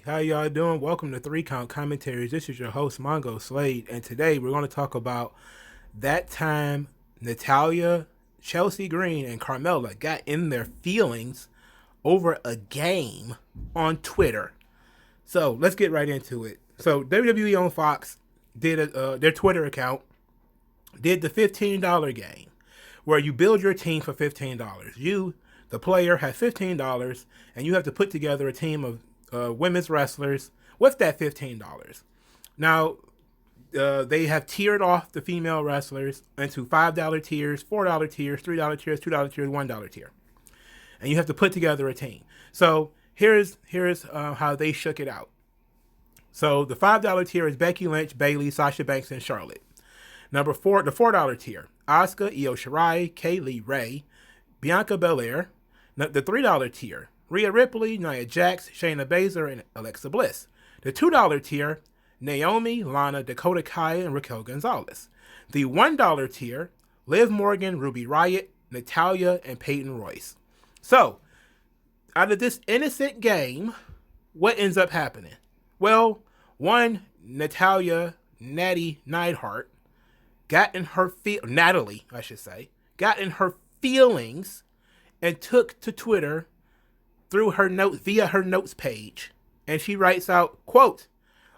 Hey, how y'all doing? Welcome to Three Count Commentaries. This is your host, Mongo Slade, and today we're going to talk about that time Natalya, Chelsea Green, and Carmella got in their feelings over a game on Twitter. So let's get right into it. So WWE on Fox did their Twitter account did the $15 game where you build your team for $15. You, the player, have $15 and you have to put together a team of women's wrestlers with that $15. Now, they have tiered off the female wrestlers into $5 tiers, $4 tiers, $3 tiers, $2 tiers, $1 tier. And you have to put together a team. So here's how they shook it out. So the $5 tier is Becky Lynch, Bayley, Sasha Banks, and Charlotte. Number four, the $4 tier: Asuka, Io Shirai, Kaylee Ray, Bianca Belair. The $3 tier: Rhea Ripley, Nia Jax, Shayna Baszler, and Alexa Bliss. The $2 tier: Naomi, Lana, Dakota Kai, and Raquel Gonzalez. The $1 tier: Liv Morgan, Ruby Riott, Natalya, and Peyton Royce. So, out of this innocent game, what ends up happening? Well, one, Natty Neidhart got in her Natalie, I should say, got in her feelings and took to Twitter through her notes via her notes page, and she writes out, quote,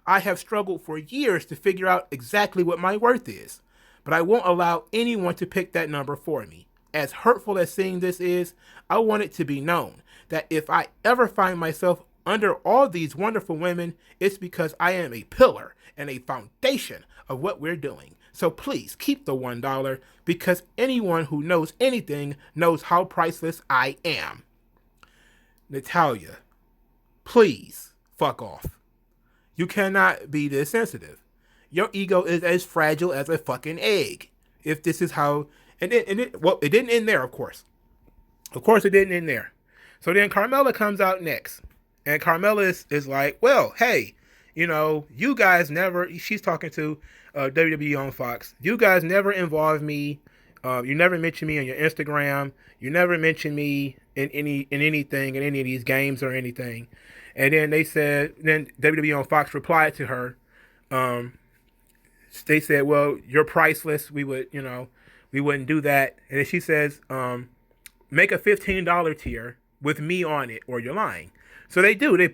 "I have struggled for years to figure out exactly what my worth is, but I won't allow anyone to pick that number for me. As hurtful as seeing this is, I want it to be known that if I ever find myself under all these wonderful women, it's because I am a pillar and a foundation of what we're doing. So please keep the $1 because anyone who knows anything knows how priceless I am." Natalya, please fuck off. You cannot be this sensitive. Your ego is as fragile as a fucking egg. If this is how, it didn't end there, of course. Of course, it didn't end there. So then Carmella comes out next, and Carmella is like, well, hey, you guys never. She's talking to WWE on Fox. You guys never involve me. You never mention me on your Instagram. You never mention me in anything in any of these games or anything. And then then WWE on Fox replied to her. They said, well, you're priceless. We wouldn't do that. And then she says, make a $15 tier with me on it, or you're lying. So they do. They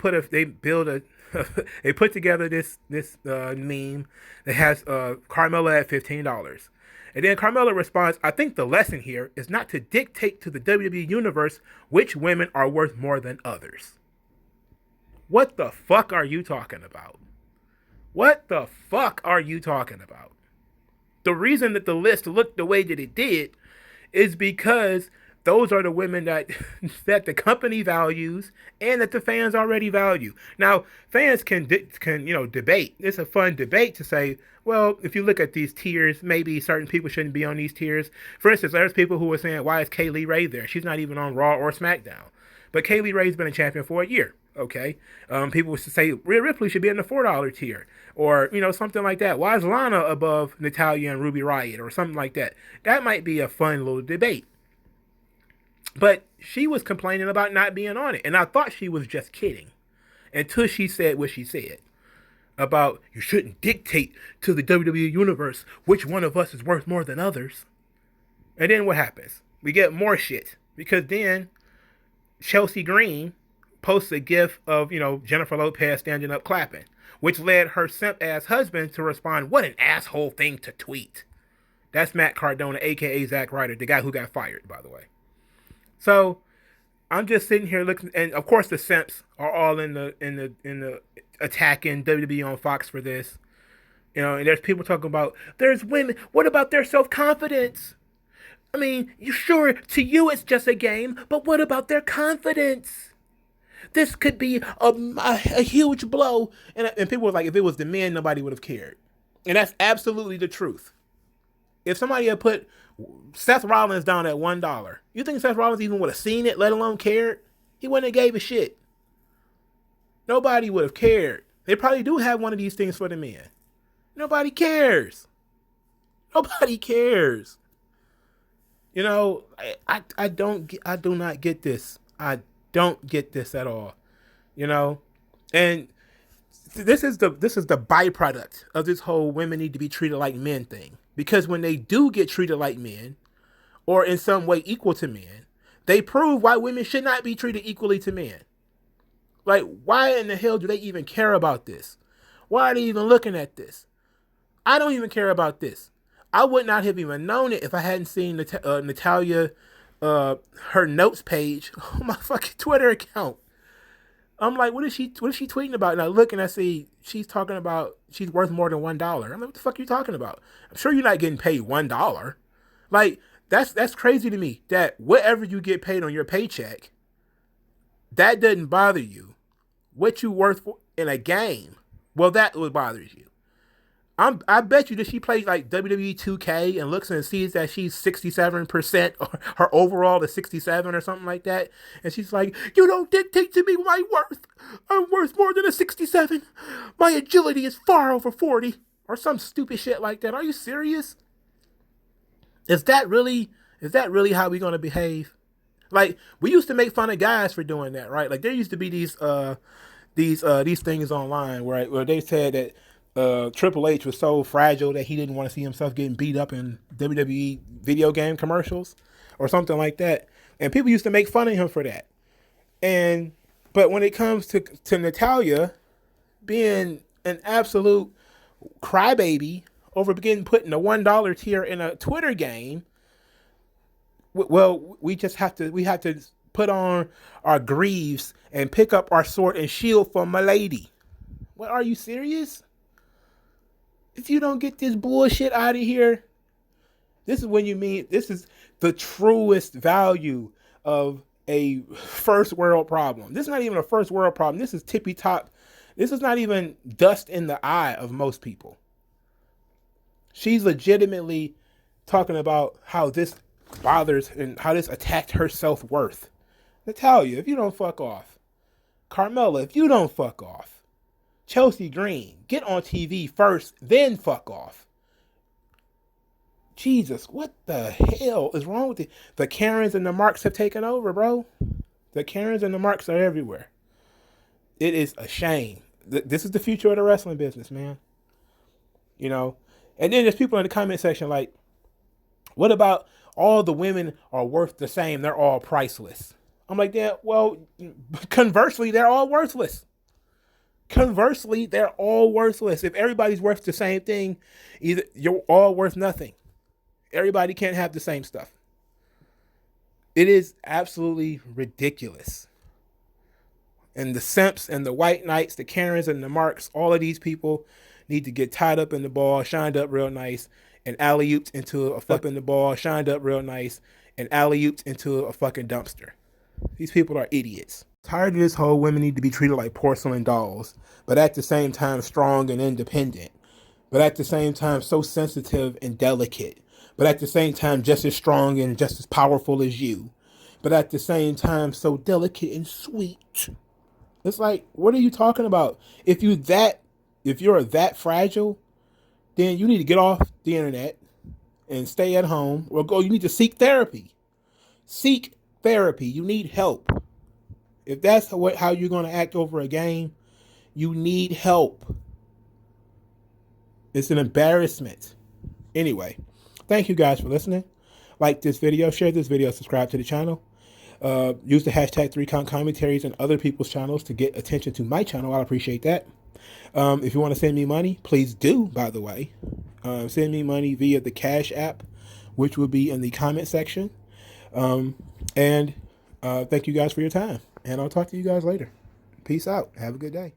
they put together this meme that has Carmella at $15. And then Carmella responds, "I think the lesson here is not to dictate to the WWE Universe which women are worth more than others." What the fuck are you talking about? What the fuck are you talking about? The reason that the list looked the way that it did is because those are the women that that the company values and that the fans already value. Now, fans can debate. It's a fun debate to say, well, if you look at these tiers, maybe certain people shouldn't be on these tiers. For instance, there's people who are saying, why is Kaylee Ray there? She's not even on Raw or SmackDown. But Kaylee Ray's been a champion for a year. Okay, people would say Rhea Ripley should be in the $4 tier, or something like that. Why is Lana above Natalya and Ruby Riott, or something like that? That might be a fun little debate. But she was complaining about not being on it. And I thought she was just kidding until she said what she said about you shouldn't dictate to the WWE Universe which one of us is worth more than others. And then what happens? We get more shit. Because then Chelsea Green posts a gif of, Jennifer Lopez standing up clapping, which led her simp-ass husband to respond, "What an asshole thing to tweet." That's Matt Cardona, a.k.a. Zack Ryder, the guy who got fired, by the way. So I'm just sitting here looking, and of course the simps are all in the attacking WWE on Fox for this, and there's people talking about there's women. What about their self-confidence? I mean, to you it's just a game, but what about their confidence? This could be a huge blow, and people were like, if it was the men, nobody would have cared, and that's absolutely the truth. If somebody had put Seth Rollins down at $1, you think Seth Rollins even would have seen it, let alone cared? He wouldn't have gave a shit. Nobody would have cared. They probably do have one of these things for the men. Nobody cares. Nobody cares. I do not get this. I don't get this at all. And This is the byproduct of this whole women need to be treated like men thing. Because when they do get treated like men, or in some way equal to men, they prove why women should not be treated equally to men. Like, why in the hell do they even care about this? Why are they even looking at this? I don't even care about this. I would not have even known it if I hadn't seen Natalya, her notes page on my fucking Twitter account. I'm like, what is she tweeting about? And I look and I see she's talking about she's worth more than $1. I'm like, what the fuck are you talking about? I'm sure you're not getting paid $1. Like, that's crazy to me that whatever you get paid on your paycheck, that doesn't bother you. What you worth for in a game, well, that would bother you. I bet you that she plays like WWE 2K and looks and sees that she's 67% or her overall is 67 or something like that. And she's like, you don't dictate to me my worth. I'm worth more than a 67. My agility is far over 40 or some stupid shit like that. Are you serious? Is that really how we going to behave? Like, we used to make fun of guys for doing that, right? Like, there used to be these things online where they said that Triple H was so fragile that he didn't want to see himself getting beat up in WWE video game commercials or something like that. And people used to make fun of him for that. But when it comes to Natalya being an absolute crybaby over getting put in the $1 tier in a Twitter game, well, we have to put on our greaves and pick up our sword and shield for my lady. Well, are you serious? If you don't get this bullshit out of here, this is the truest value of a first world problem. This is not even a first world problem. This is tippy top. This is not even dust in the eye of most people. She's legitimately talking about how this bothers and how this attacked her self-worth. Natalya, if you don't fuck off. Carmella, if you don't fuck off. Chelsea Green, get on TV first, then fuck off. Jesus, what the hell is wrong with it? The Karens and the Marks have taken over, bro. The Karens and the Marks are everywhere. It is a shame. This is the future of the wrestling business, man. You know? And then there's people in the comment section like, what about all the women are worth the same? They're all priceless. I'm like, yeah, well, conversely, they're all worthless. Conversely, they're all worthless. If everybody's worth the same thing, either you're all worth nothing. Everybody can't have the same stuff. It is absolutely ridiculous. And the simps and the white knights, the Karens and the Marks, all of these people need to get tied up in the ball, shined up real nice, and alley-ooped into a flip in the ball, shined up real nice, and alley-ooped into a fucking dumpster. These people are idiots. Tired of this whole women need to be treated like porcelain dolls, but at the same time strong and independent, but at the same time so sensitive and delicate, but at the same time just as strong and just as powerful as you, but at the same time so delicate and sweet. It's like, what are you talking about? If you're that fragile, then you need to get off the internet and stay at home, or you need to seek therapy. Seek therapy. You need help. If that's how you're going to act over a game, you need help. It's an embarrassment. Anyway, thank you guys for listening. Like this video, share this video, subscribe to the channel. Use the hashtag 3count commentaries and other people's channels to get attention to my channel. I'll appreciate that. If you want to send me money, please do, by the way. Send me money via the Cash App, which will be in the comment section. Thank you guys for your time. And I'll talk to you guys later. Peace out. Have a good day.